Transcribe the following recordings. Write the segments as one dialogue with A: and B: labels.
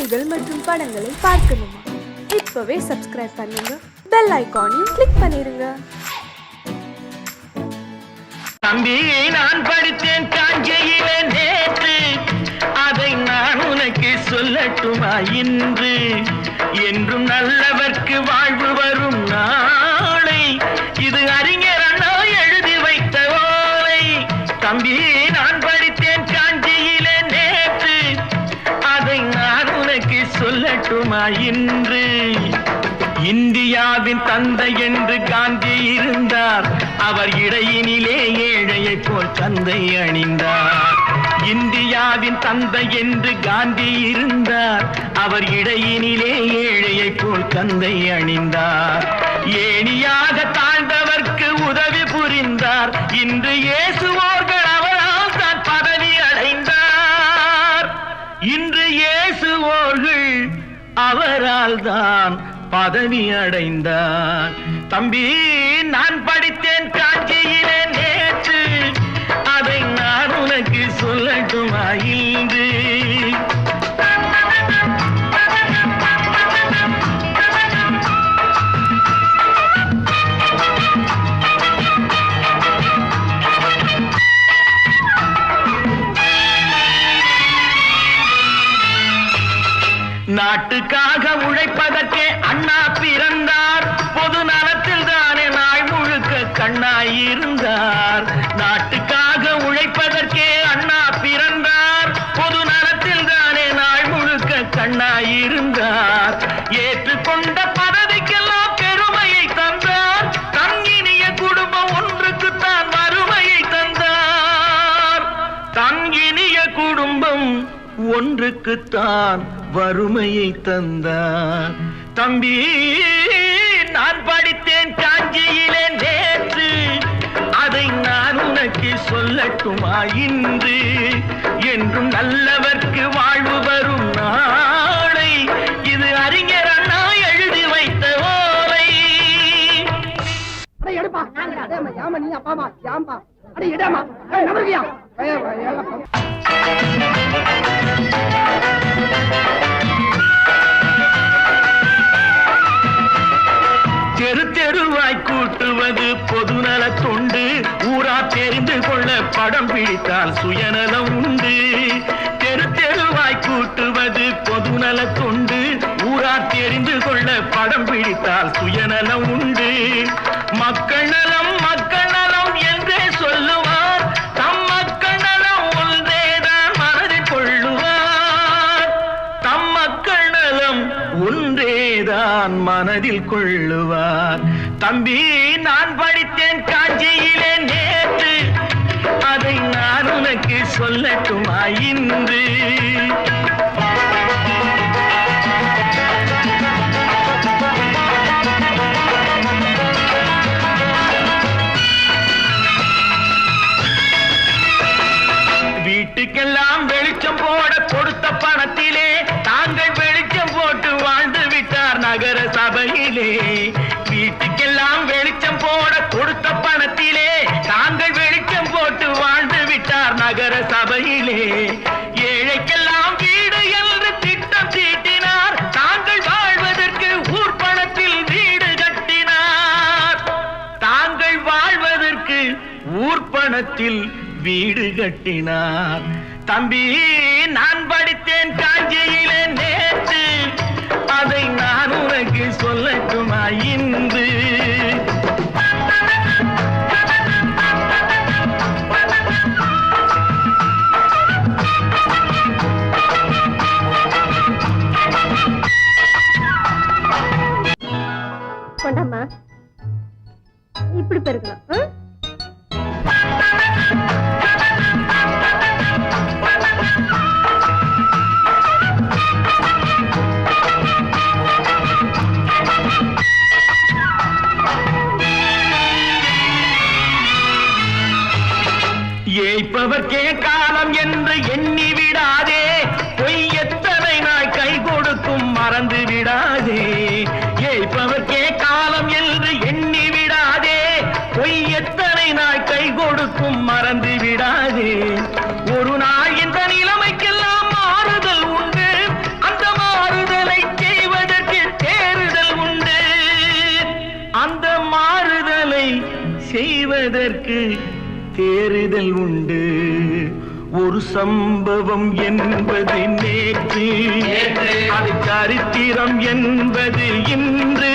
A: செய்திகள் மற்றும் படங்களை பார்க்கணுமா? இப்பவே சப்ஸ்கிரைப் பண்ணுங்க, பெல் ஐகானையும் கிளிக் பண்ணிருங்க.
B: தம்பி, நான் படித்தேன் காஞ்சியிலே நேற்று, அதை நான் உனக்கு சொல்லட்டுமா இன்று? என்றும் நல்லவர்க்கு வாழ்வு வரும் நாளை, இது அறிஞர் அண்ணா எழுதி வைத்த ஓலை. தம்பி, நான் படித்தேன் காஞ்சியிலே நேற்று, அதை நான் உனக்கு சொல்லட்டுமா இன்று? இந்தியாவின் தந்தை என்று காந்தி இருந்தார், அவர் இடையினிலே ஏழையை போல் தந்தை அணிந்தார். இந்தியாவின் தந்தை என்று காந்தி இருந்தார், அவர் இடையினிலே ஏழையை போல் தந்தை அணிந்தார். ஏணியாக தாழ்ந்தவர்க்கு உதவி புரிந்தார், இன்று இயேசுவோர்கள் அவரால் தான் பதவி அடைந்தார். இன்று இயேசுவோர்கள் அவரால் தான் பதவி அடைந்தார். தம்பி, நான் படித்தேன் காஞ்சியிலே நேற்று, அதை நான் உனக்கு சொல்லட்டுமா இன்று? நாட்டுக்காக உழைப்பதற்கே அண்ணா பிறந்தார், பொது நலத்தில் தானே நாள் முழுக்க கண்ணாயிருந்தார். நாட்டுக்காக உழைப்பதற்கே அண்ணா பிறந்தார், பொது நலத்தில் தானே நாள் முழுக்க கண்ணாயிருந்தார். ஏற்றுக்கொண்ட பதவிக்கெல்லாம் பெருமையை தந்தார், தங்கினிய குடும்பம் ஒன்றுக்குத்தான் வறுமையை தந்தார். தங்கினிய குடும்பம் ஒன்றுக்குத்தான் வறுமையை தந்தார். தம்பி, நான் படித்தேன் காஞ்சியிலே நேற்று, அதை நான் உனக்கு சொல்லட்டுமா இன்று? என்றும் நல்லவர்க்கு வாழ்வு வரும் நாளை, இது அறிஞர் அண்ணா எழுதி வைத்த ஓலை. தெரு தெருவாய் கூட்டுவது பொதுநல தொண்டு, ஊரா தெரிந்து கொள்ள படம் பிடித்தால் சுயநலம் உண்டு. தெரு தெருவாய் கூட்டுவது பொதுநல தொண்டு, ஊரா தெரிந்து கொள்ள படம் பிடித்தால் சுயநலம் உண்டு. மக்கள் நலம் மக்கள் நலம் என்றே சொல்லுவார், தம் மக்கள் நலம் ஒன்றேதான் மனதில் கொள்ளுவார். தம் மக்கள் நலம் ஒன்றேதான் மனதில் கொள்ளுவார். தம்பி, நான் படித்தேன் காஞ்சியிலே நேற்று, அதை நான் உனக்கு சொல்லட்டுமா இன்று? வீட்டுக்கெல்லாம் வெளிச்சம் போட கொடுத்த பணத்திலே தாங்கள் வெளிச்சம் போட்டு வாழ்ந்து விட்டார் நகர சபையிலே. வீட்டுக்கெல்லாம் வெளிச்சம் போட கொடுத்த பணத்திலே தாங்கள் வெளிச்சம் போட்டு வாழ்ந்து விட்டார் நகர சபையிலே. ஏழைக்கெல்லாம் வீடு என்று திட்டம் தீட்டினார், தாங்கள் வாழ்வதற்கு ஊர் பணத்தில் வீடு கட்டினார். தாங்கள் வாழ்வதற்கு ஊர் பணத்தில் வீடு கட்டினார். தம்பி, நான் படித்தேன் காஞ்சியிலே நேற்று, அதை நான் உனக்கு சொல்லட்டுமா இன்று?
C: கொண்டாமா, இப்படி பெருக்கலாம்.
B: ஏய்ப்பவர்க்கே காலம் என்று எண்ணி விடாதே, பொய் எத்தனை நாள் கை கொடுக்கும் மறந்து விடாதே. ஏய்ப்பவர்க்கே காலம் என்று எண்ணி விடாதே, பொய் என்பதற்கு தேறுதல் உண்டு. ஒரு சம்பவம் என்பது நேற்று, அது சரித்திரம் என்பது இன்று,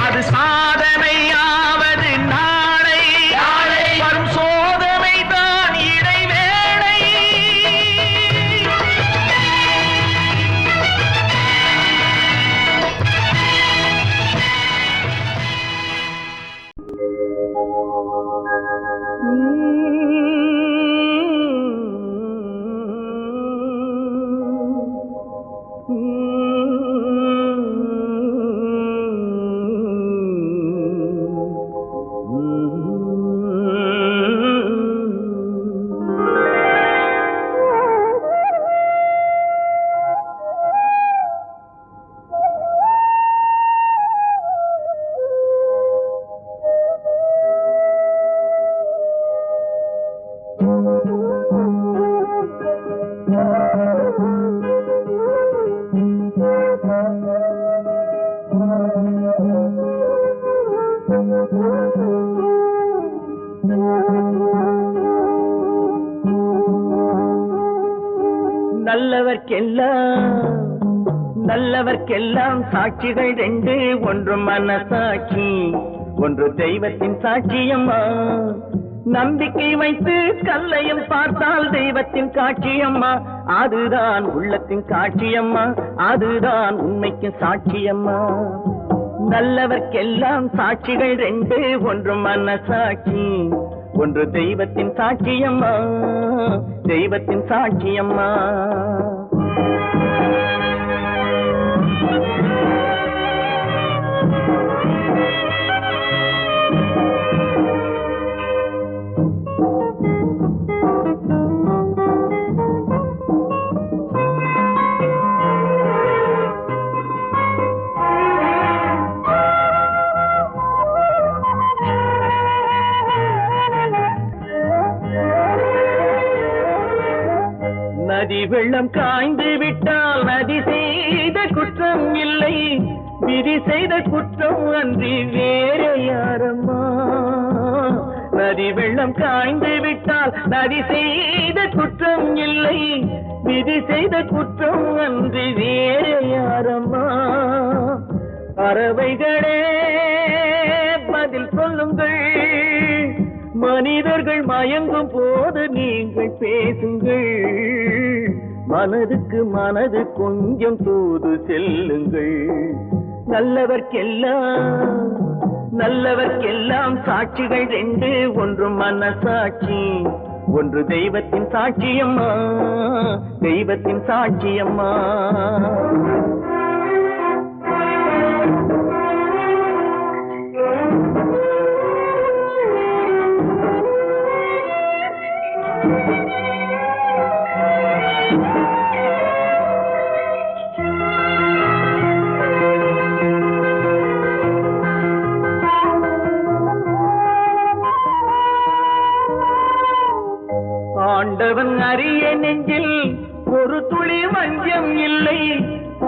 B: அது சாதனையாவது நாளை, வரும் சோதனை தான் இடைவேளை. நல்லவர்க்கெல்லாம் சாட்சிகள் ரெண்டு, ஒன்று மனசாட்சி, ஒன்று தெய்வத்தின் சாட்சியம்மா. நம்பிக்கை வைத்து கல்லையும் பார்த்தால் தெய்வத்தின் காட்சியம்மா, அதுதான் உள்ளத்தின் காட்சியம்மா, அதுதான் உண்மைக்கு சாட்சியம்மா. நல்லவர்க்கெல்லாம் சாட்சிகள் ரெண்டு, ஒன்று மனசாட்சி, ஒன்று தெய்வத்தின் சாட்சியம்மா, தெய்வத்தின் சாட்சியம்மா. நதி வெள்ளம் காய்ந்து விட்டால் நதி செய்த குற்றம் இல்லை, விதி செய்த குற்றம் அன்றி வேறு யாரம்மா. நதி வெள்ளம் காய்ந்து விட்டால் நதி செய்த குற்றம் இல்லை, விதி செய்த குற்றம் அன்றி வேறு யாரம்மா. பறவைகளே பதில் சொல்லுங்கள், மனிதர்கள் மயங்கும் போது நீங்கள் பேசுங்கள், மனதுக்கு மனது கொஞ்சம் தூது செல்லுங்கள். நல்லவர்க்கெல்லாம் சாட்சிகள் ரெண்டு, ஒன்று மனசாட்சி, ஒன்று தெய்வத்தின் சாட்சியம்மா, தெய்வத்தின் சாட்சியம்மா. ஆண்டவன் அறிய நெஞ்சில் ஒரு துளி வஞ்சம் இல்லை,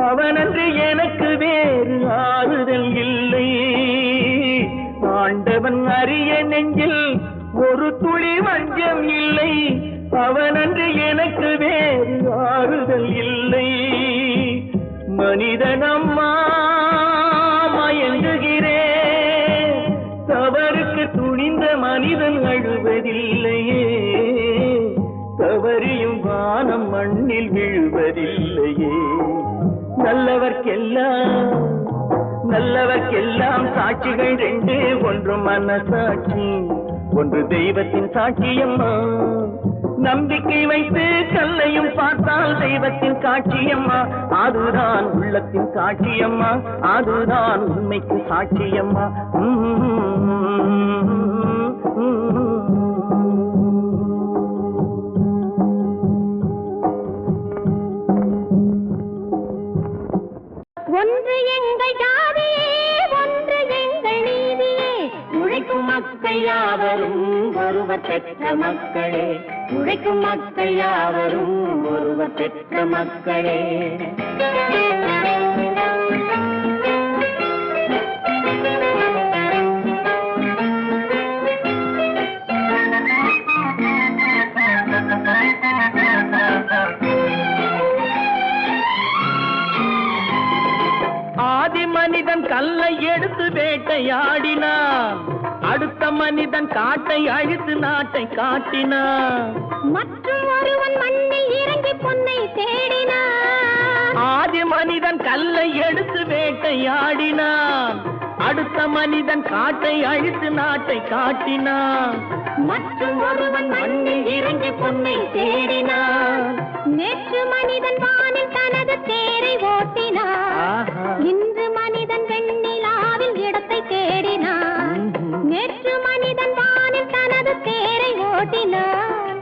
B: அவனன்று எனக்கு வேறு ஆறுதல் இல்லை. ஆண்டவன் அறிய நெஞ்சில் ஒரு துளி வஞ்சம் இல்லை, அவனன்று எனக்கு வேறு ஆறுதல் இல்லை. மனிதனம்மா மயங்குகிறேன், தவறுக்கு துணிந்த மனிதன் அழுவதில்லையே, தவறியும் வானம் மண்ணில் விழுவதில்லையே. நல்லவர்க்கெல்லாம் சாட்சிகள் ரெண்டு, ஒன்று மனசாட்சி, ஒன்று தெய்வத்தின் சாட்சியம்மா. நம்பிக்கை வைத்து கல்லையும் பார்த்தால் தெய்வத்தின் காட்சியம்மா, அதுதான் உள்ளத்தின் காட்சியம்மா, அதுதான் உண்மைக்கு சாட்சியம்மா.
C: ஒன்று எங்கள் ஜாதியே, ஒன்று எங்கள் நீதியே, உழைக்கும் மக்கள் யாவரும் ஒருவர் பெற்ற மக்களே, உழைக்கும் மக்கள் யாவரும் ஒருவர் பெற்ற மக்களே.
B: மனிதன் கல்லை எடுத்து வேட்டையாடினான், அடுத்த மனிதன் காட்டை அழித்து நாட்டை காட்டினான்.
C: மற்றும் ஒருவன் மண்ணில் இறங்கி பொன்னை தேடினான்.
B: ஆதி மனிதன் கல்லை எடுத்து வேட்டையாடினான், அடுத்த மனிதன் காட்டை அழித்து நாட்டை காட்டினான்.
C: மற்றும் ஒருவன் மண்ணில் இறங்கி பொன்னை தேடினான். நேற்று மனிதன் வானில் தனது தேரை ஓட்டினான், இன்று மனிதன் வெண்ணிலாவில் இடத்தை தேடினான். நேற்று மனிதன் வானில் தனது தேரை ஓட்டினான்,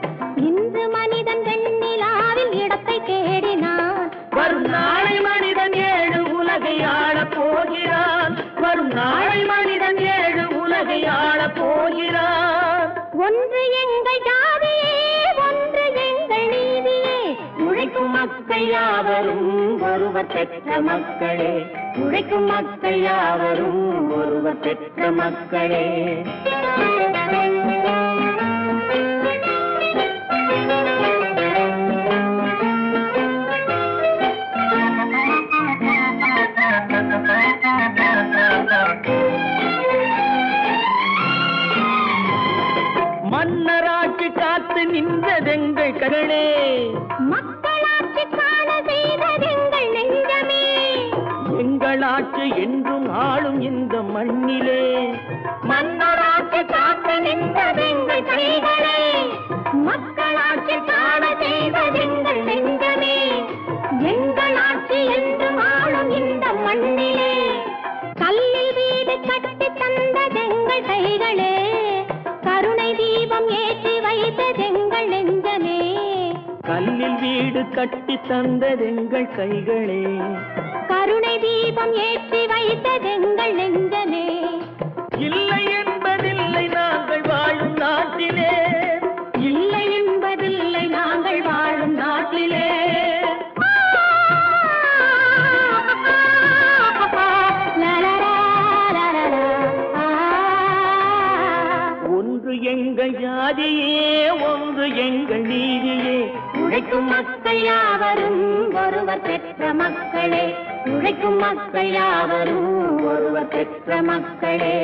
C: இன்று மனிதன் வெண்ணிலாவில் இடத்தை தேடினான்.
B: வரும் நாளை மனிதன் 7 உலகை ஆளப் போகிறான், வரும் நாளை மனிதன் 7 உலகை ஆளப் போகிறான்.
C: ஒன்று எங்கள் ஜாதியே, ஒன்று எங்கள் நீதியே, உழைக்கும் மக்கள் யாவரும் ஒருவர் பெற்ற மக்களே, உழைக்கும் மக்கள் யாவரும் ஒருவர் பெற்ற மக்களே.
B: மன்னராட்சி காத்து நின்றதெங்கள் கரளே,
C: மக்களாட்சி காண செய்ததெங்கள் நெஞ்சமே,
B: எங்களாட்சி என்றும் ஆளும் இந்த மண்ணிலே.
C: மன்னராட்சி காத்து நின்றதெங்கள் கைகளே, மக்களாட்சி காண செய்ததெங்கள் நெஞ்சமே, எங்களாட்சி என்றும் ஆளும் இந்த மண்ணிலே. கல்லில் வீடு கட்டி தந்ததெங்கள் கைகளே, கருணை தீபம் ஏற்றி வைத்ததெங்கள் நெஞ்சமே.
B: கல்லில் வீடு கட்டி தந்ததெங்கள் கைகளே,
C: கருணை தீபம் ஏற்றி வைத்ததெங்கள் நெஞ்சமே.
B: இல்லை என்பதில்லை நாங்கள் வாழும் நாட்டிலே,
C: இல்லை என்பதில்லை நாங்கள் வாழும் நாட்டிலே.
B: ஒன்று எங்கள் ஜாதியே, ஒன்று எங்கள் நீதியே,
C: உழைக்கும் மக்கள் யாவரும் ஒருவர் பெற்ற மக்களே, உழைக்கும் மக்கள் யாவரும் ஒருவர் பெற்ற மக்களே.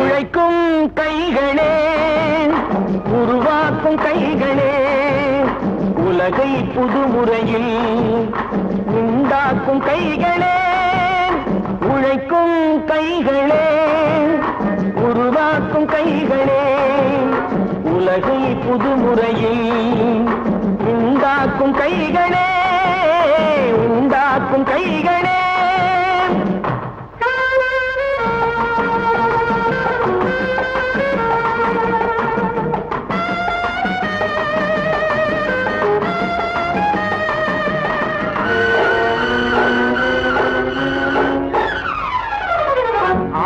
B: உழைக்கும் கைகளே, உருவாக்கும் கைகளே, உலகை புதுமுறையில் உண்டாக்கும் கைகளே. உழைக்கும் கைகளே, உருவாக்கும் கைகளே, உலகை புதுமுறையில் உண்டாக்கும் கைகளே, உண்டாக்கும் கைகளே.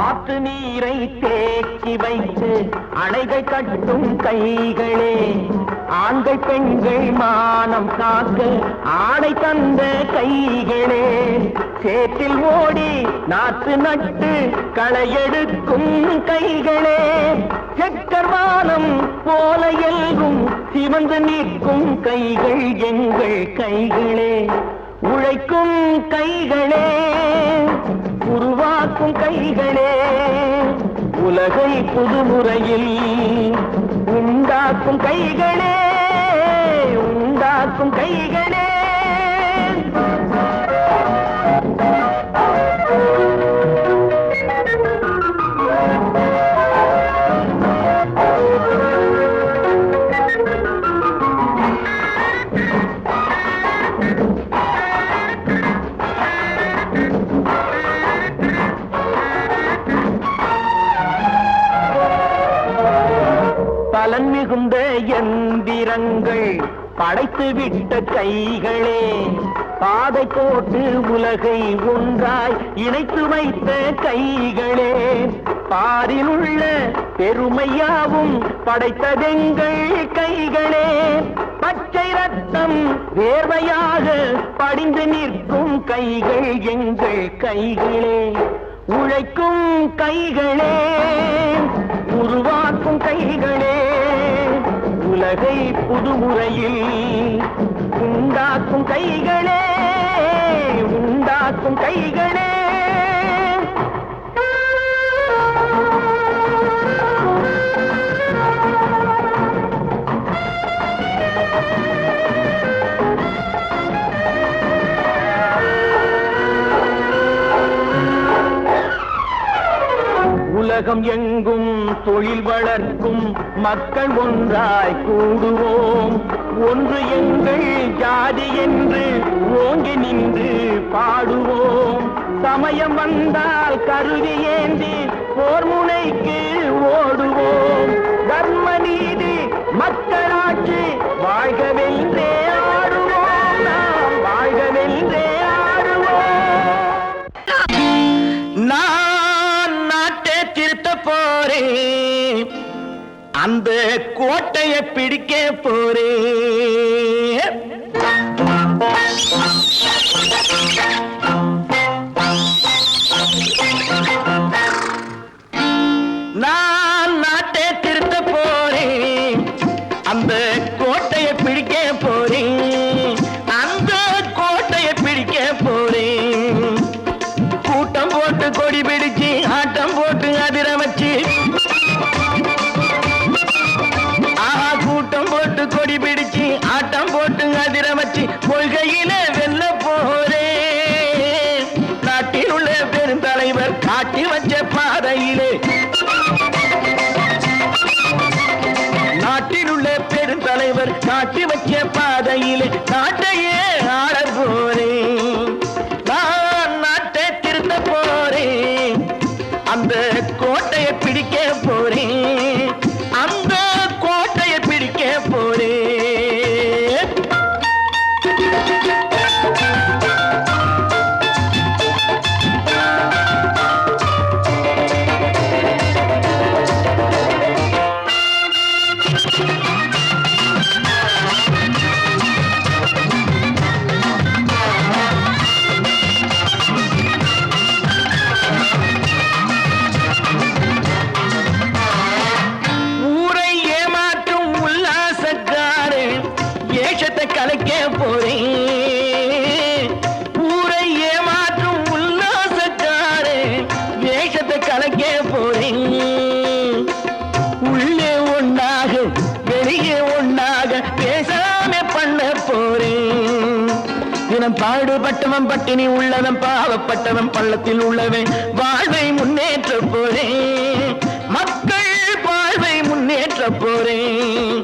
B: ஆற்று நீரை தேக்கி வைத்து அணைகள் கட்டும் கைகளே, ஆண்கள் பெண்கள் மானம் காக்க ஆடை தந்த கைகளே, சேற்றில் ஓடி நாற்று நட்டு களையெடுக்கும் கைகளே, செக்கர்வானம் போல எல்கும் சிவந்து நிற்கும் கைகள் எங்கள் கைகளே. உழைக்கும் கைகளே, உருவாக்கும் கைகளே, உலகை புதுமுறையில் உண்டாக்கும் கைகளே, உண்டாக்கும் கைகளே. பலன் மிகுந்த எந்திரங்கள் படைத்து விட்ட கைகளே, பாதை போட்டு உலகை ஒன்றாய் இணைத்து வைத்த கைகளே, பாரில் உள்ள பெருமையாவும் படைத்ததெங்கள் கைகளே, பச்சை ரத்தம் வேர்வையாக படிந்து நிற்கும் கைகள் எங்கள் கைகளே. உழைக்கும் கைகளே, உருவாக்கும் கைகளே, உலகை புதுமுறையில் உண்டாக்கும் கைகளே, உண்டாக்கும் கைகளே. உலகம் எங்கும் தொழில் வளர்க்கும் மக்கள் ஒன்றாய் கூடுவோம். ஒன்று எங்கள் ஜாதி என்று ஓங்கி நின்று பாடுவோம். சமயம் வந்தால் கருவி ஏந்தி போர் முனைக்கு ஓடுவோம். தர்ம நீதி மக்களாட்சி வாழ்கவென்றே ஆடுவோம். நாம் வாழ்கவென்றே ஆடுவோம். திருத்த போறேன், அந்த கோட்டையை பிடிக்க போறேன். நான் நாட்டை திருத்த போறேன், அந்த கோட்டையை பிடிக்க போறேன். அந்த கோட்டையை பிடிக்க போறேன். கூட்டம் போட்டு கொடி பிடிச்சு ஆட்டம் போட்டு அதிர வச்சு, கூட்டம் போட்டு கொடி பிடிச்சு ஆட்டம் போட்டு அதிர வச்சு கொள்கையில வெல்ல போறேன். நாட்டில் உள்ள பெருந்தலைவர் காட்டி வச்ச பாதையிலே, நாட்டில் உள்ள பெருந்தலைவர் காட்டி வச்ச பாதையிலே நாட்டையே ஆள போறேன். நான் நாட்டை திருத்த போறேன், அந்த கோட்டையை பிடிக்க போறேன். அந்த கோட்டையை பிடிக்க போறேன். கலைக்க போறேன். ஊரை ஏமாற்றும் உல்லாசக்காரே வேஷத்தை கலைக்க போறேன். உள்ளே ஒன்னாக வெளியே ஒன்னாக பேசாம பண்ண போறேன். தினம் பாடுபட்டவன் பட்டினி உள்ளவன் பாவப்பட்டவன் பள்ளத்தில் உள்ளவன் வாழ்வை முன்னேற்ற போறேன். மக்கள் வாழ்வை முன்னேற்ற போறேன்.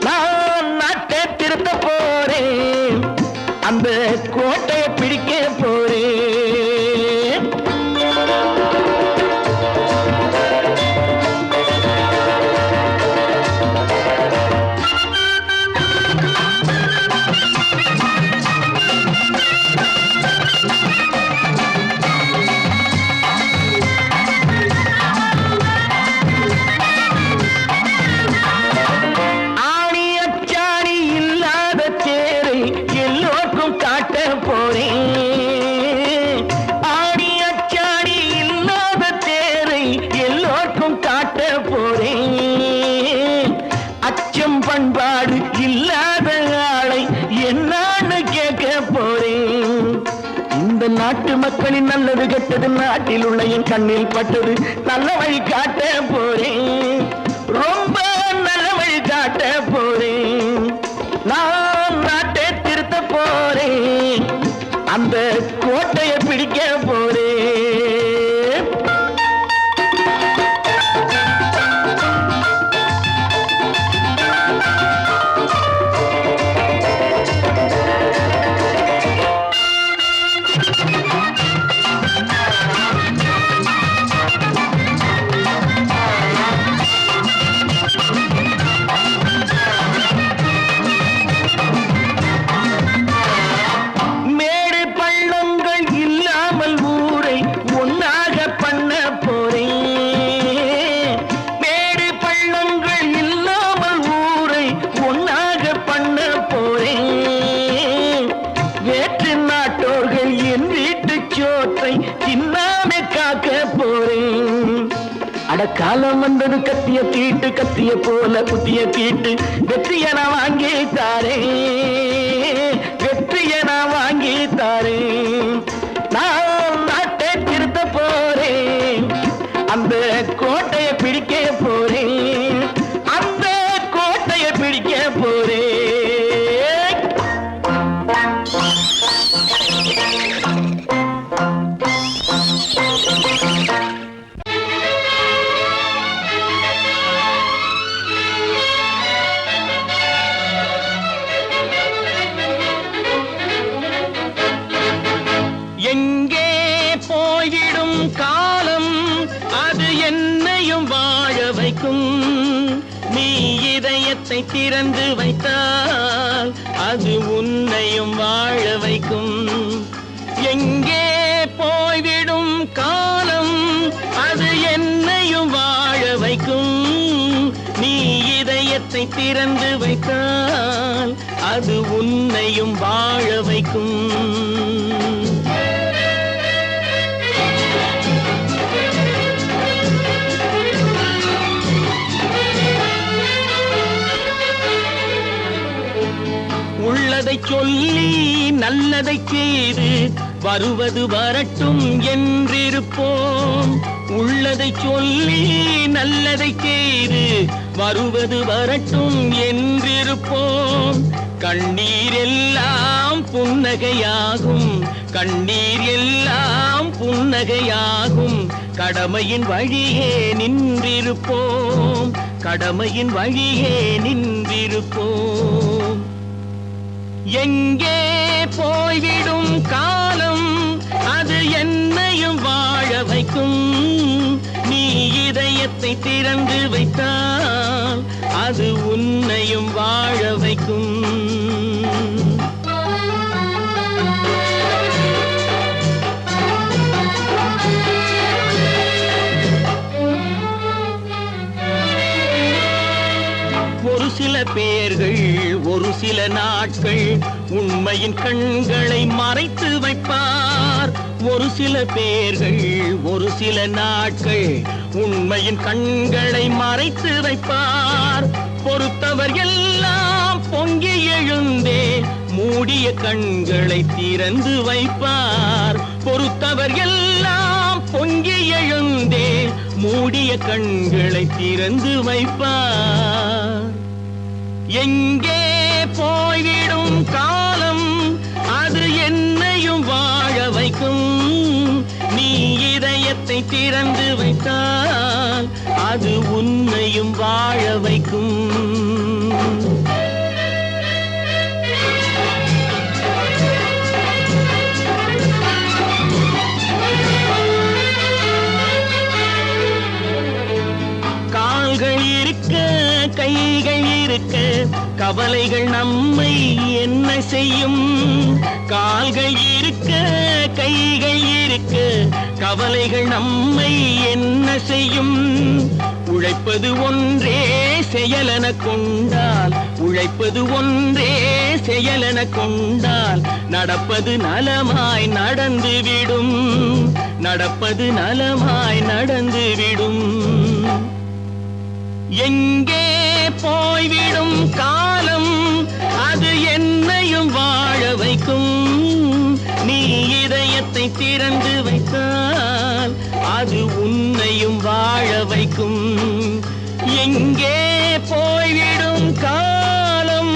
B: நான் நாட்டை திருத்த போறேன், அந்த கோட்டையை பிடிக்க போறேன். பண்பாடு இல்லாத ஆளை என்னான்னு கேட்க போறேன். இந்த நாட்டு மக்களின் நல்லது கெட்டது நாட்டில் உள்ள என் கண்ணில் பட்டது. நல்ல வழி காட்ட போறேன், ரொம்ப நல்ல வழி காட்ட போறேன். நான் நாட்டை திருத்த போறேன், அந்த கோட்டையை பிடிக்க போறேன். காலம் வந்தது கத்திய தீட்டு கத்திய போல புத்திய தீட்டு வெற்றிய நான் வாங்கி தாரே வெற்றிய நான் வாங்கி தாரே நான் நாட்டை திருத்த போறேன் அந்த கோட்டையை பிடிக்க போறேன் அந்த கோட்டையை பிடிக்க போறேன் எங்கே போய்விடும் காலம் அது என்னையும் வாழ வைக்கும் நீ இதயத்தை திறந்து வைத்தால் அது உன்னையும் வாழ வைக்கும் எங்கே போய்விடும் காலம் அது என்னையும் வாழ வைக்கும் நீ இதயத்தை திறந்து வைத்தால் அது உன்னையும் வாழ வைக்கும் உள்ளதை சொல்லி நல்லதை செய்து வருவது வரட்டும் என்றிருப்போம் உள்ளதை சொல்லி நல்லதை செய்து வருவது வரட்டும் என்றிருப்போம் கண்ணீர் எல்லாம் புன்னகையாகும் கண்ணீர் எல்லாம் புன்னகையாகும் கடமையின் வழியே நின்றிருப்போம் கடமையின் வழியே நின்றிருப்போம் எங்கே போய்விடும் காலம் அது என்னையும் வாழ வைக்கும் நீ இதயத்தை திறந்து வைத்தால் அது உன்னையும் வாழ வைக்கும் ஒரு சில பேர்கள் ஒரு சில நாட்கள் உண்மையின் கண்களை மறைத்து வைப்பார் ஒரு சில பேர்கள் ஒரு சில நாட்கள் உண்மையின் கண்களை மறைத்து வைப்பார் பொறுத்தவர் எல்லாம் பொங்கி எழுந்தே மூடிய கண்களை திறந்து வைப்பார் பொறுத்தவர் எல்லாம் பொங்கி எழுந்தே மூடிய கண்களை திறந்து வைப்பார் எங்கே போய்விடும் காலம் அது என்னையும் வாழ வைக்கும் நீ இதயத்தை திறந்து வைத்தால் அது உன்னையும் வாழ வைக்கும் கால்கள் இருக்க கைகள் இருக்க கவலைகள் நம்மை என்ன செய்யும் கால்கள் இருக்க கைகள் இருக்க கவலைகள் நம்மை என்ன செய்யும் உழைப்பது ஒன்றே செயலென கொண்டால் உழைப்பது ஒன்றே செயலென கொண்டால் நடப்பது நலமாய் நடந்துவிடும் நடப்பது நலமாய் நடந்துவிடும் எங்கே போய்விடும் காலம் அது என்னையும் வாழ வைக்கும் நீ இதயத்தை திறந்து வைத்தால் அது உன்னையும் வாழ வைக்கும் எங்கே போய்விடும் காலம்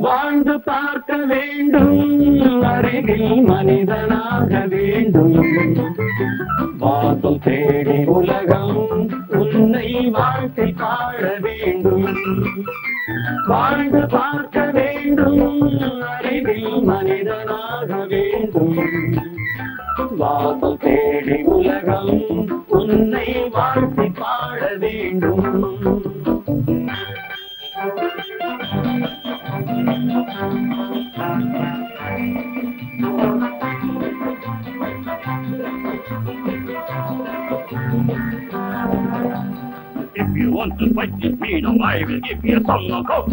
B: வாழ்ந்து பார்க்க வேண்டும் அறிவில் மனிதனாக வேண்டும் வாசம் தேடி உலகம் உன்னை வாழ்க்கை பாட வேண்டும் வாழ்ந்து பார்க்க வேண்டும் அறிவில் மனிதனாக வேண்டும் வாசம் தேடி உலகம் உன்னை வாழ்க்கை பாட வேண்டும்
D: If you want to fight with me, now I will give you some knockout.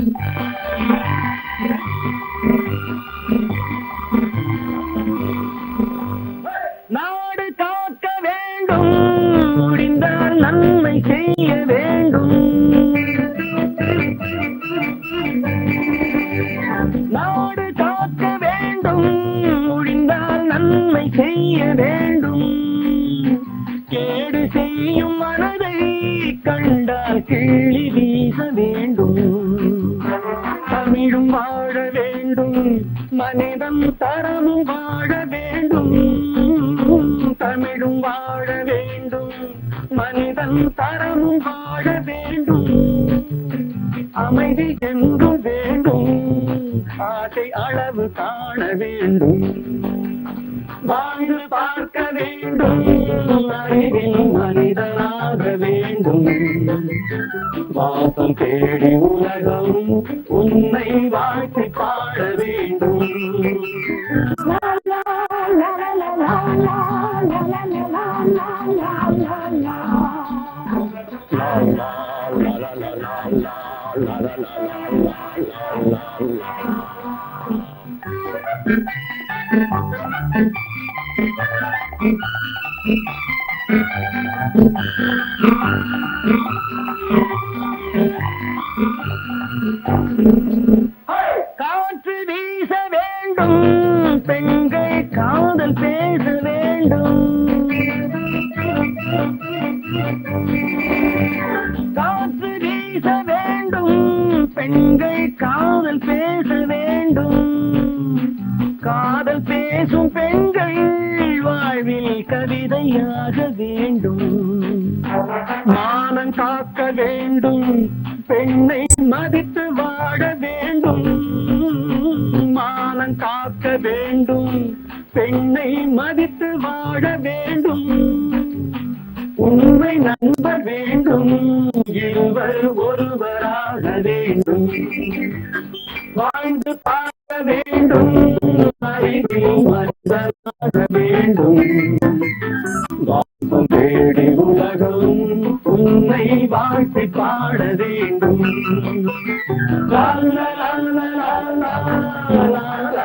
B: நாடு காக்க வேண்டும், முடிந்தால் நன்மை செய்ய வேண்டும். நாடு காக்க வேண்டும், முடிந்தால் நன்மை செய்ய வேண்டும். கேடு செய்யும் மனதை கண்டால் கிள்ளி வீச வேண்டும். தமிழும் வாழ வேண்டும், மனிதம் தரமும் வாழ வேண்டும். தமிழும் வாழ வேண்டும், மனிதன் தரமும் வாழ வேண்டும். அமைதி என்றும் வேண்டும், ஆசை அளவு காண வேண்டும். வாழ்ந்து பார்க்க வேண்டும், அறிவில் மனிதனாக வேண்டும். வாசம் தேடி உலகம் உன்னை வாழ்த்தி பாட வேண்டும். காற்று வீச வேண்டும், பெண்கள் காதல் பேச வேண்டும். காற்று வீச வேண்டும், பெண்கள் காதல் பேச வேண்டும். காதல் பேசும் பெண்கள் வாழ்வில் கவிதையாக வேண்டும். மானம் காக்க வேண்டும், பெண்ணை மதித்து வாழ வேண்டும். மானம் காக்க வேண்டும், பெண்ணை மதித்து வாழ வேண்டும். உண்மை நண்பர் வேண்டும், இருவர் ஒருவராக வேண்டும். வாழ்ந்து பார்க்க வேண்டும், அறிவில் மனிதனாக வேண்டும். வாசம் தேடி உலகம் உன்னை வாழ்த்தி பாட வேண்டும். லா லா லா லா லா லா லா லா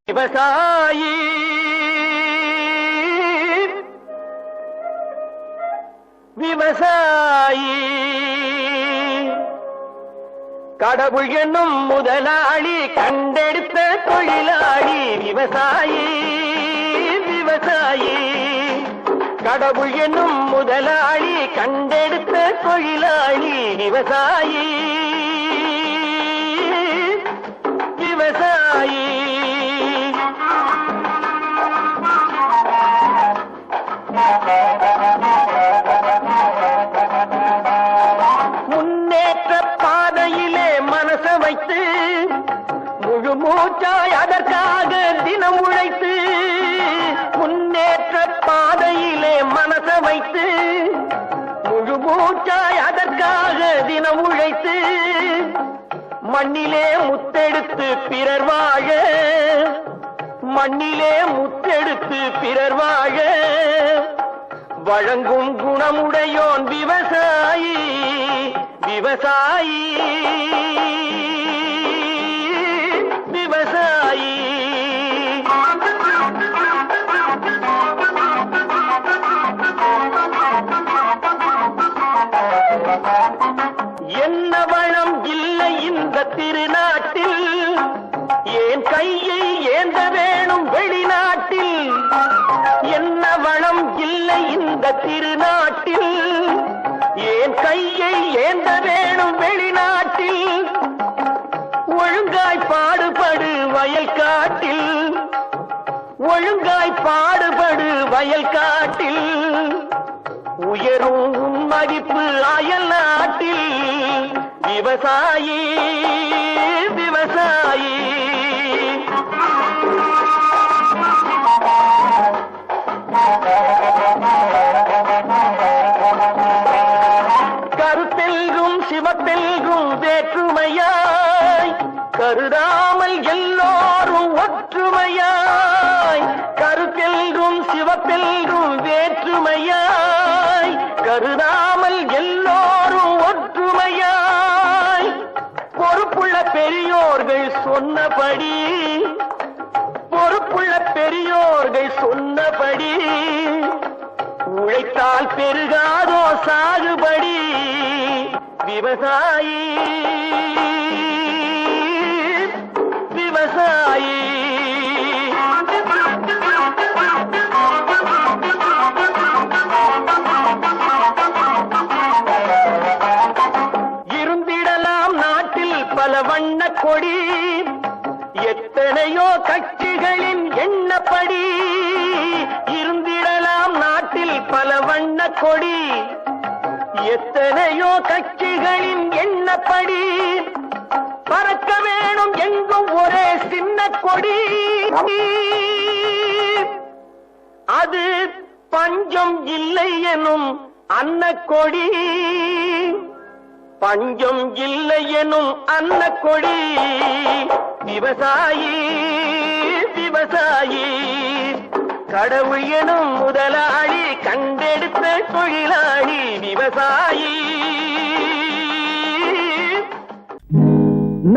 B: விவசாயி விவசாயி கடவுள் என்னும் முதலாளி கண்டெடுத்த தொழிலாளி. விவசாயி விவசாயி கடவுள் என்னும் முதலாளி கண்டெடுத்த தொழிலாளி. விவசாயி விவசாயி முன்னேற்ற பாதையிலே மனச வைத்து முழு மூச்சாய் அதற்காக தினம் உழைத்து. முன்னேற்ற பாதையிலே மனச வைத்து முழு மூச்சாய் அதற்காக தினம் உழைத்து. மண்ணிலே முத்தெடுத்து பிறர் வாழ, மண்ணிலே முத்தெடுத்து பிறர் வாழ வழங்கும் குணமுடையோன் விவசாயி. விவசாயி விவசாயி என்ன வளம் இல்லை இந்த திருநாட்டில், ஏன் கையை ஏந்த வேணும் வெளிநாட்டில். என்ன வளம் இல்லை இந்த திருநாட்டில், ஏன் கையை ஏந்த வேணும் வெளிநாட்டில். ஒழுங்காய் பாடுபடு வயல் காட்டில், ஒழுங்காய் பாடுபடு வயல் காட்டில். உயரும் உன் மதிப்பு அயல் நாட்டில். விவசாயி விவசாயி கலப்பெல்லும் வேற்றுமையாய் கருதாமல் எல்லோரும் ஒற்றுமையாய் பொறுப்புள்ள பெரியோர்கள் சொன்னபடி உழைத்தால் பெருகாதோ சாகுபடி விவசாயி இருந்திடலாம் நாட்டில் பல வண்ண கொடி எத்தனையோ கட்சிகளின் எண்ணப்படி இருந்திடலாம் நாட்டில் பல வண்ண கொடி எத்தனையோ கட்சிகளின் எண்ணப்படி பறக்க வேணும் எங்கும் ஒரே சின்ன கொடி அது பஞ்சம் இல்லை எனும் அன்னக்கொடி பஞ்சம் இல்லை எனும் அன்னக்கொடி விவசாயி கடவுள் எனும் முதலாளி கண்டெடுத்த தொழிலாளி விவசாயி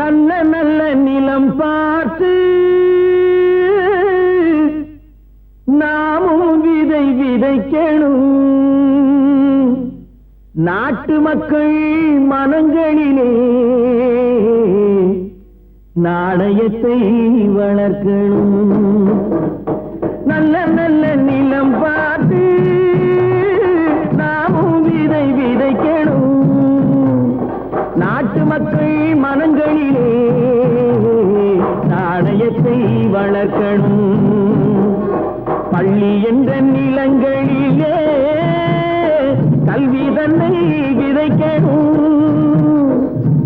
B: நல்ல நல்ல நிலம் பார்த்து நாமும் விதை விதைக்கணும் நாட்டு மக்கள் மனங்களிலே நாணயத்தை வளர்க்கணும் நல்ல நல்ல நிலம் பார்த்து நாமும் விதை விதைக்கணும் நாட்டு மக்கள் மனங்களிலே நாணயத்தை வளர்க்கணும் பள்ளி என்ற நிலங்களிலே கல்வி தன்னை விதைக்கணும்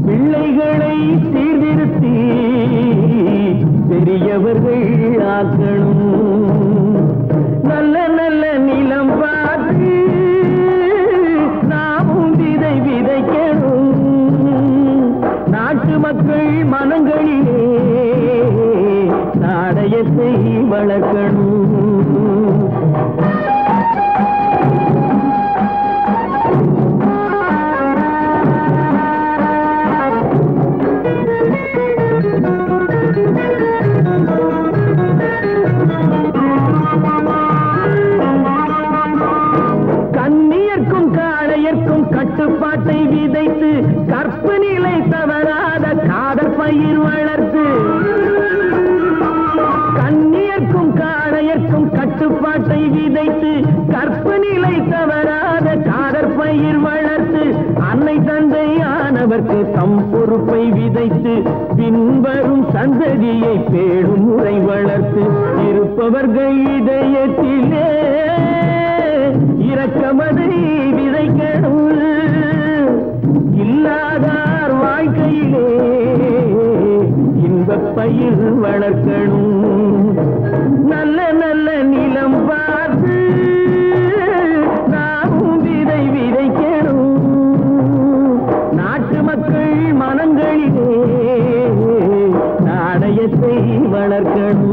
B: பிள்ளைகளை சீர்திருத்தி பெரியவர்கள் ஆக்கணும் நல்ல நல்ல நிலம் பார்த்து நாமும் விதை விதைக்கணும் நாட்டு மக்கள் மனங்களிலே நாணயத்தை வளர்க்கணும் கண்ணியர்க்கும் காளையர்க்கும் கட்டுப்பாட்டை விதைத்து கற்பு நிலை தவறாத காதல் பயிர் வளர்த்து கண்ணியர்க்கும் காளையர்க்கும் கட்டுப்பாட்டை விதைத்து கற்பு நிலை தவறாத காதல் பயிர் வளர்த்து அன்னை தந்தையானவர்க்கு தம் பொறுப்பை விதைத்து பின்வரும் சந்ததியை பேடும் முறை வளர்த்து இருப்பவர்கள் இதயத்திலே இரக்கமதை விதைக்கணும் இல்லாதார் வாழ்க்கையிலே இன்பப் பயிர் வளர்க்கணும் நல்ல நல்ல நிலம் பார்த்து நாமும் விதை விதைக்கணும் நாட்டு மக்கள் மனங்களிலே நாணயத்தை வளர்க்கணும்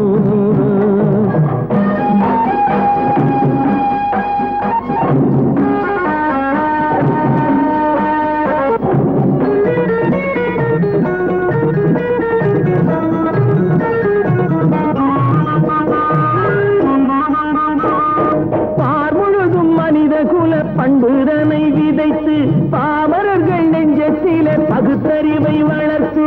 B: பண்புதனை விதைத்து பாமரர்கள் நெஞ்சத்திலே பகுத்தறிவை வளர்த்து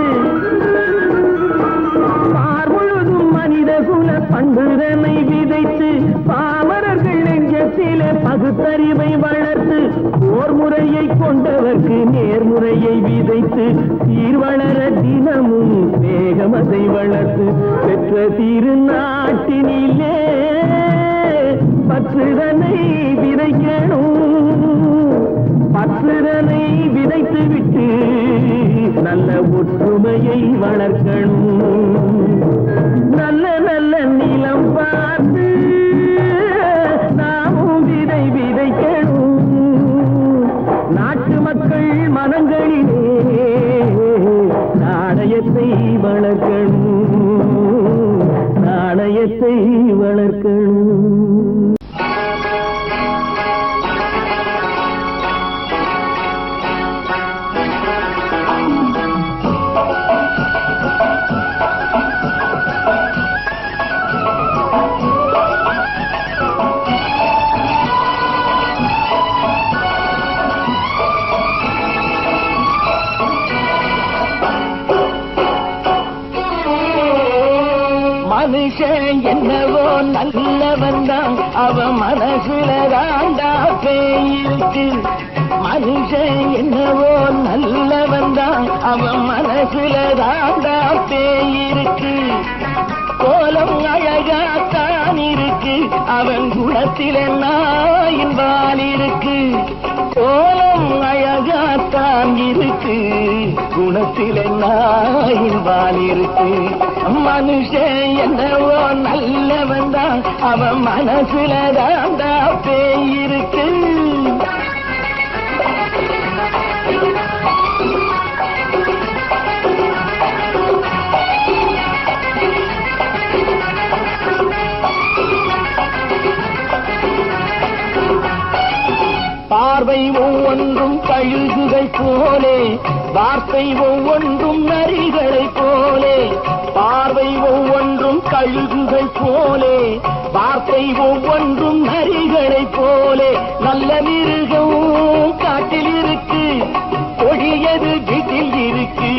B: பார்முழுதும் மனித குல பண்புதனை விதைத்து பாமரர்கள் நெஞ்சத்திலே பகுத்தறிவை வளர்த்து போர் முறையை கொண்டவர்க்கு நேர்முறையை விதைத்து சீர்வளர தினமும் வேகமதை வளர்த்து பெற்ற திருநாட்டினிலே பற்றுதனை விதைக்கணும் பற்றுதனை விதைத்து விட்டு நல்ல ஒற்றுமையை வளர்க்கணும் நல்ல நல்ல நிலம் பார்த்து நாமும் விதை விதைக்கணும் நாட்டு மக்கள் மனங்களிலே நாணயத்தை வளர்க்கணும் நாணயத்தை வளர்க்கணும் மனுஷன் என்னவோ நல்லவன் தான், அவன் மனசுல தாண்டா பேயிருக்கு. மனுஷன் என்னவோ நல்லவன் தான், அவன் மனசுல தாண்டா பேயிருக்கு. கோலம் அழகாத்தான் இருக்கு, அவன் குணத்தில நாயின் வால் இருக்கு. கோலம் அழகாத்தான் இருக்கு, குணத்தில நாயின் வால் இருக்கு. மனுஷன் என்னவோ நல்லவன் தான், அவன் மனசுல தாண்டா பேயிருக்கு. பார்வை ஒவ்வொன்றும் கழுகுகள் போலே, வார்த்தை ஒவ்வொன்றும் நரிகளை போலே. பார்வை ஒவ்வொன்றும் கழுகுகள் போலே, வார்த்தை ஒவ்வொன்றும் நரிகளை போலே. நல்ல மிருகம் காட்டில் இருக்கு, கொடியது வீட்டில் இருக்கு.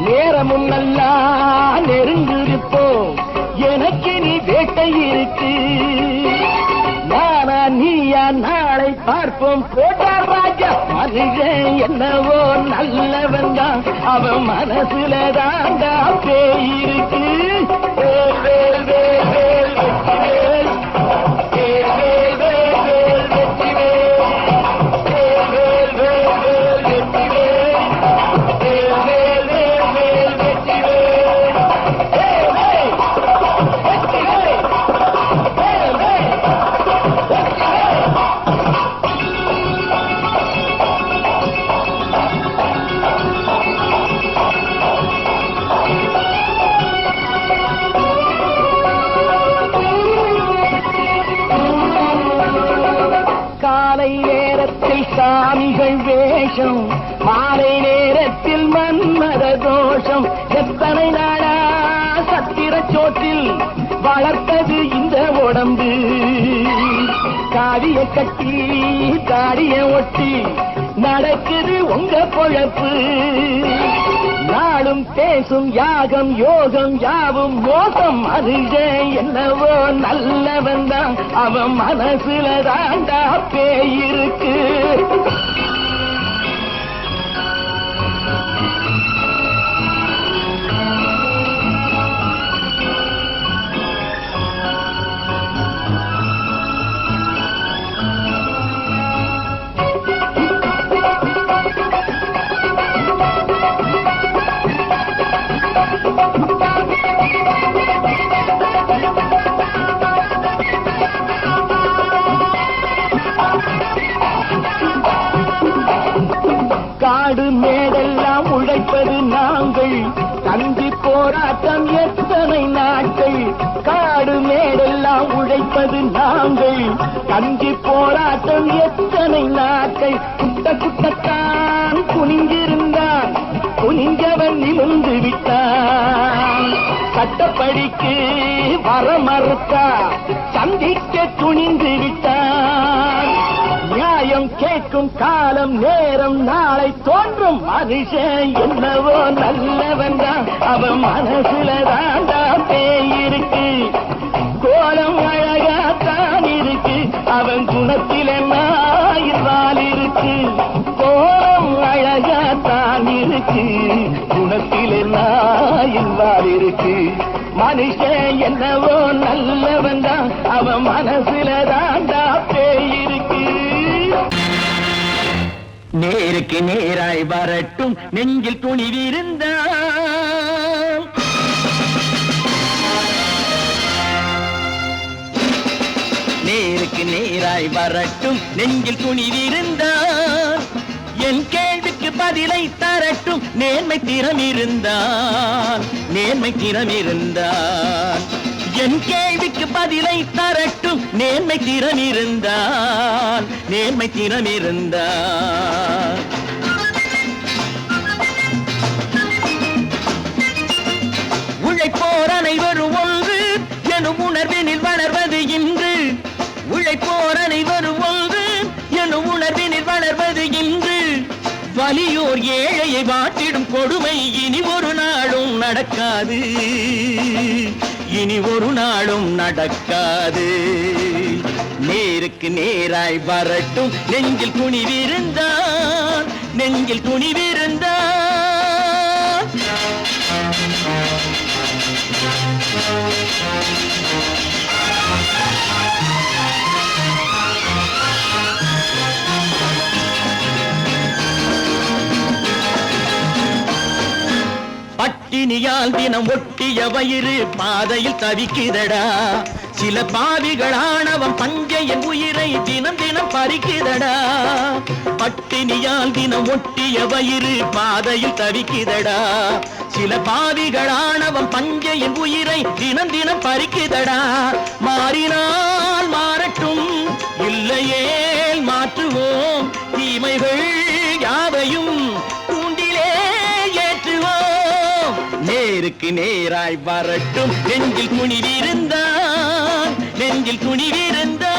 B: நேரமும் நல்லா நெருங்கிருப்போம், எனக்கு நீ வேட்டை இருக்கு. நானா நீயா நாளை பார்ப்போம், போட்டார் ராஜா. மனுஷன் என்னவோ நல்லவன் தான், அவன் மனசுல தாண்டா பேயிருக்கு. வேல் வேல் வேல் வேல் வெற்றி வேல், வேல் வேல் வேல் வேல் வெற்றி வேல், வேல் வேல் வேல் வேல் வெற்றி வேல், வேல் வேல் வேல் வேல் வெற்றி வேல், வேல் வேல் வெற்றி வேல், வேல் வேல். காலை நேரத்தில் சாமிகள் வேஷம், மாலை நேரத்தில் மன்மத தோஷம். எத்தனை நாளா சத்திர சோற்றில் வளர்த்தது இந்த உடம்பு. காவிய கட்டி தாடிய ஒட்டி நடக்குது உங்க பொழப்பு. நாளும் பேசும் யாகம் யோகம் யாவும் மோசம். மனுஷன் என்னவோ நல்லவன் தான், அவன் மனசுல தாண்டா பேயிருக்கு. காடு மேடெல்லாம் உழைப்பது நாங்கள், கஞ்சி போராட்டம் எத்தனை நாட்கள். காடு மேடெல்லாம் உழைப்பது நாங்கள், கஞ்சி போராட்டம் எத்தனை நாட்கள். குட்ட குட்டத்தான் குனிஞ்சிருந்தான், குனிஞ்சவன் நிமிர்ந்து விட்டான். சட்டப்படிக்கு வர மறுத்தா, சந்திக்க துணிந்து விட்டான். நியாயம் கேட்கும் காலம் நேரம் நாளை தோன்றும். மனுஷன் என்னவோ நல்லவன் தான், அவன் மனசுல தாண்டா பேயிருக்கு. கோலம் அழகாத்தான் இருக்கு, அவன் குணத்தில நாயில் இருக்கு. கோலம் அழகாத்தான் இருக்கு, குணத்தில நாயில் இருக்கு. மனுஷன் என்னவோ நல்லவன் தான், அவன் மனசுல தாண்டா பேயிருக்கு. நேருக்கு நேராய் வரட்டும், நெஞ்சில் துணிவிருந்தான். நேருக்கு நேராய் வரட்டும், நெஞ்சில் துணிவிருந்தான். என் கேள்விக்கு பதிலை தரட்டும், நேர்மை திறம் இருந்தான், நேர்மை திறம் இருந்தான். என் கேள்விக்கு பதிலை தரட்டும், நேர்மை திறம் இருந்தான், நேர்மை திறம் இருந்தான். உழைப்போர் அனைவரும் ஒன்று எனும் உணர்வினில் வளர்வது இன்று. உழைப்போர் அனைவரும் ஒன்று எனும் உணர்வினில் வளர்வது இன்று. வலியோர் ஏழையை வாட்டிடும் கொடுமை இனி ஒரு நாளும் நடக்காது. இனி ஒரு நாளும் நடக்காது. நேருக்கு நேராய் வரட்டும் நெஞ்சில் துணிவிருந்தான், நெஞ்சில் துணிவிருந்தான். பட்டினியால் தினம் ஒட்டிய வயிறு பாதையில் தவிக்குதடா. சில பாவிகளானவன் பஞ்சையின் உயிரை தினம் தினம் பறிக்குதடா. பட்டினியால் தினம் ஒட்டிய வயிறு பாதையில் தவிக்குதடா. சில பாவிகளானவன் பஞ்சையின் உயிரை தினம் தினம் பறிக்குதடா. மாறினால் மாறட்டும், இல்லையே மாற்றுவோம், தீமைகள் யாவையும் கூண்டிலே ஏற்றுவோம். நேருக்கு நேராய் வரட்டும் நெஞ்சில் துணிவிருந்தான், நெஞ்சில் துணிவிருந்தான்.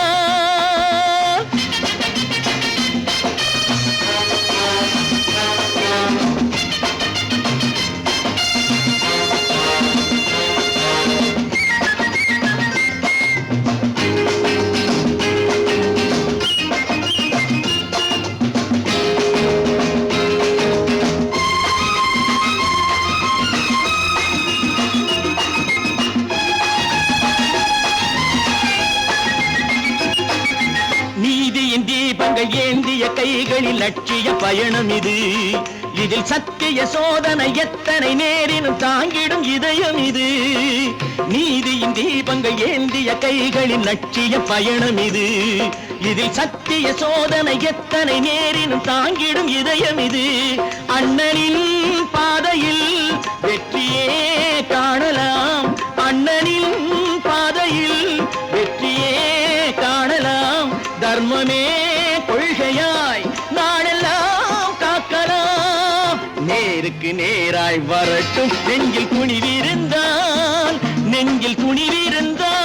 B: தீபங்கள் ஏந்திய கைகளில் லட்சிய பயணம் இது. இதில் சத்திய சோதனை எத்தனை நேரினும் தாங்கிடும் இதயம் இது. நீதியின் தீபங்கள் ஏந்திய கைகளில் லட்சிய பயணம் இது. இதில் சத்திய சோதனை எத்தனை நேரினும் தாங்கிடும் இதயம் இது. அண்ணனின் பாதையில் வெற்றியே காணலாம், அண்ணனின் பாதையில் வெற்றியே காணலாம். தர்மமே கொள்கையாய் நாடெல்லாம் காக்கலாம். நேருக்கு நேராய் வரட்டும் நெஞ்சில் துணிவிருந்தான், நெஞ்சில் துணிவிருந்தான்.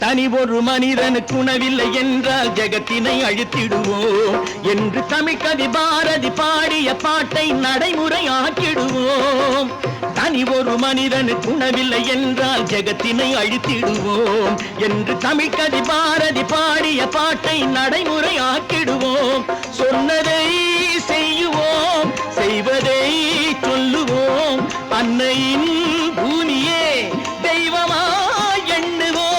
B: தனி ஒரு மனிதனுக்கு உணவில்லை என்றால் ஜெகத்தினை அழித்திடுவோம் என்று தமிழ்கவி பாரதி பாடிய பாட்டை நடைமுறையாக்கிடுவோம். தனி ஒரு மனிதனுக்கு உணவில்லை என்றால் ஜெகத்தினை அழித்திடுவோம் என்று தமிழ்கவி பாரதி பாடிய பாட்டை நடைமுறையாக்கிடுவோம். சொன்னதை செய்யுவோம், செய்வதை சொல்லுவோம், அன்னையின் பூமியே தெய்வமா எண்ணுவோம்.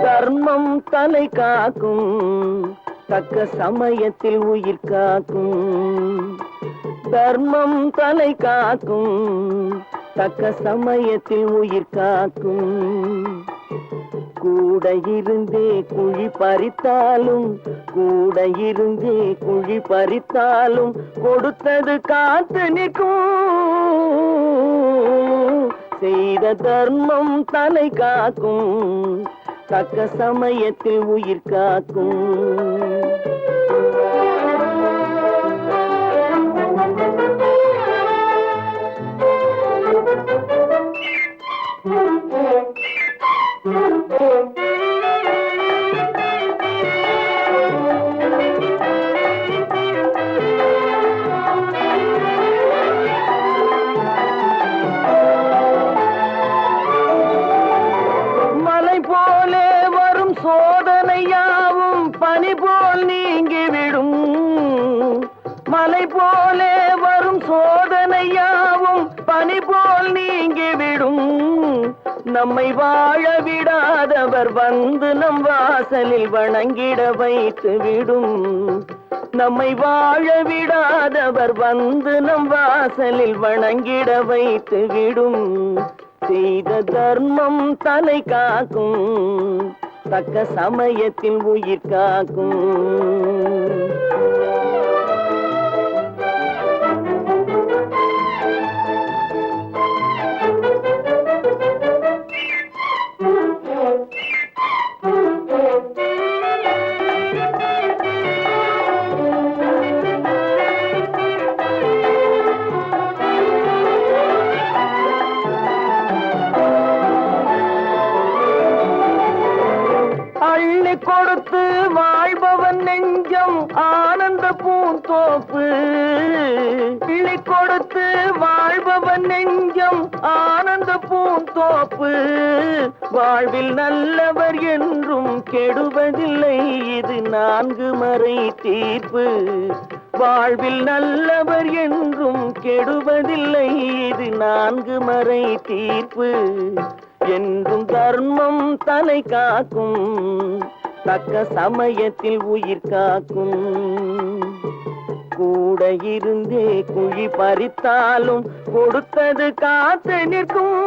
B: தர்மம் தலை காக்கும், தக்க சமயத்தில் உயிர் காக்கும். தர்மம் தலை காக்கும், தக்க சமயத்தில் உயிர் காக்கும். கூட இருந்தே குழி பறித்தாலும், கூட இருந்தே குழி பறித்தாலும் கொடுத்தது காத்து நிற்கும். செய்த தர்மம் தலை காக்கும், தக்க சமயத்தில் உயிர் காக்கும். மலை போலே வரும் சோதனையாவும் பனி போல் நீங்கிவிடும். மலை போலே வரும் சோதனையாவும் பனி போல் நீங்கிவிடும். நம்மை வாழ விடாதவர் வந்து நம் வாசலில் வணங்கிட வைத்து விடும். நம்மை வாழ விடாதவர் வந்து நம் வாசலில் வணங்கிட வைத்து விடும். செய்த தர்மம் தலை காக்கும், தக்க சமயத்தில் உயிர் காக்கும். கொடுத்து வாழ்பவன் நெஞ்சம் ஆனந்த பூந்தோப்பு. கிளி கொடுத்து வாழ்பவன் நெஞ்சம் ஆனந்த பூந்தோப்பு. வாழ்வில் நல்லவர் என்றும் கெடுவதில்லை, இது 4 மறை தீர்ப்பு. வாழ்வில் நல்லவர் என்றும் கெடுவதில்லை, இது 4 மறை தீர்ப்பு. என்றும் தர்மம் தலை காக்கும், தக்க சமயத்தில் உயிர் காக்கும். கூட இருந்தே குழி பறித்தாலும் கொடுத்தது காத்து நிற்கும்.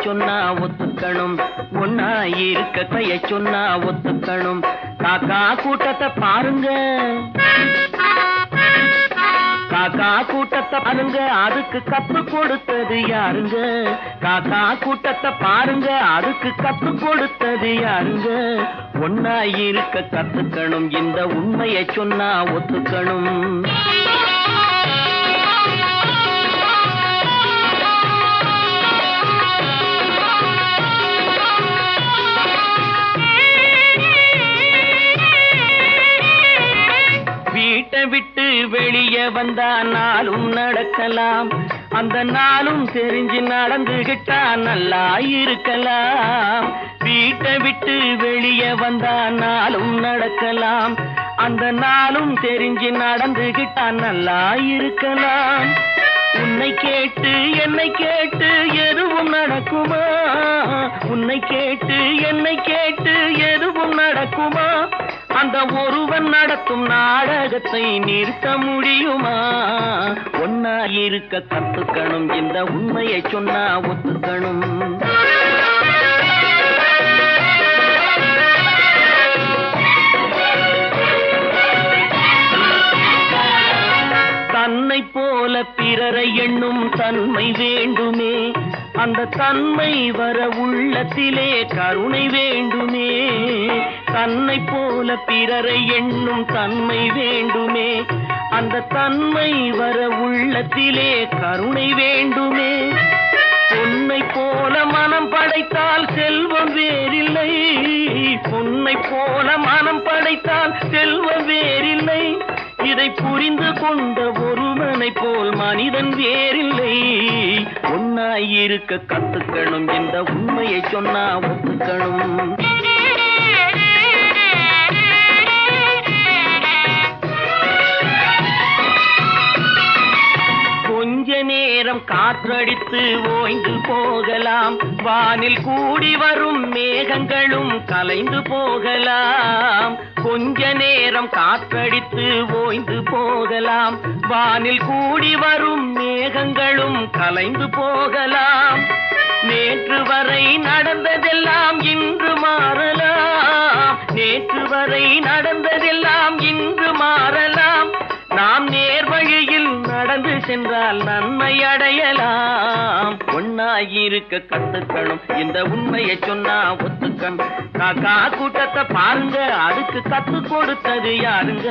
B: சொன்னா ஒத்துக்கணும், ஒன்னா இருக்க கைய சொன்னா ஒத்துக்கணும். காக்கா கூட்டத்தை பாருங்க, காக்கா கூட்டத்தை பாருங்க, அதுக்கு கத்து கொடுத்தது யாருங்க? காக்கா கூட்டத்தை பாருங்க, அதுக்கு கத்து கொடுத்தது யாருங்க? ஒன்னா இருக்க கத்துக்கணும், இந்த உண்மையை சொன்னா ஒத்துக்கணும். வீட்டை விட்டு வெளியே வந்தா நாளும் நடக்கலாம், அந்த நாளும் தெரிஞ்சு நடந்துகிட்டா நல்லா இருக்கலாம். வீட்டை விட்டு வெளியே வந்தா நாளும் நடக்கலாம், அந்த நாளும் தெரிஞ்சு நடந்துகிட்டா நல்லா இருக்கலாம். உன்னை கேட்டு என்னை கேட்டு எதுவும் நடக்குமா? உன்னை கேட்டு என்னை கேட்டு எதுவும் நடக்குமா? அந்த ஒருவன் நடத்தும் நாடகத்தை நிறுத்த முடியுமா? ஒன்னா இருக்க கத்துக்கணும், இந்த உண்மையை சொன்னா ஒத்துக்கணும். தன்னை போல பிறரை எண்ணும் தன்மை வேண்டுமே, அந்த தன்மை வர உள்ளத்திலே கருணை வேண்டுமே. தன்னை போல பிறரை எண்ணும் தன்மை வேண்டுமே, அந்த தன்மை வர உள்ளத்திலே கருணை வேண்டுமே. பொன்னை போல மனம் படைத்தால் செல்வம் வேறில்லை, பொன்னை போல மனம் படைத்தால் செல்வம் வேறில்லை. இதை புரிந்து கொண்ட ஒருவனை போல் மனிதன் வேறில்லை. ஒன்னாய் இருக்க கத்துக்கணும், இந்த உண்மையை சொன்னா ஒத்துக்கணும். கொஞ்ச நேரம் காற்றடித்து ஓய்ந்து போகலாம், வானில் கூடி வரும் மேகங்களும் கலைந்து போகலாம். கொஞ்ச நேரம் காற்றடித்து ஓய்ந்து போகலாம், வானில் கூடி வரும் மேகங்களும் கலைந்து போகலாம். நேற்று வரை நடந்ததெல்லாம் இன்று மாறலாம், நேற்று வரை நடந்ததெல்லாம் இன்று மாறலாம். நாம் நேர் வழியில் நடந்து சென்றால் நன்மை அடையலாம். ஒன்னாயிருக்க கத்துக்கணும், இந்த உண்மையை சொன்னா ஒத்துக்கணும். காக்கா கூட்டத்தை பாருங்க, அதுக்கு கத்து கொடுத்தது யாருங்க?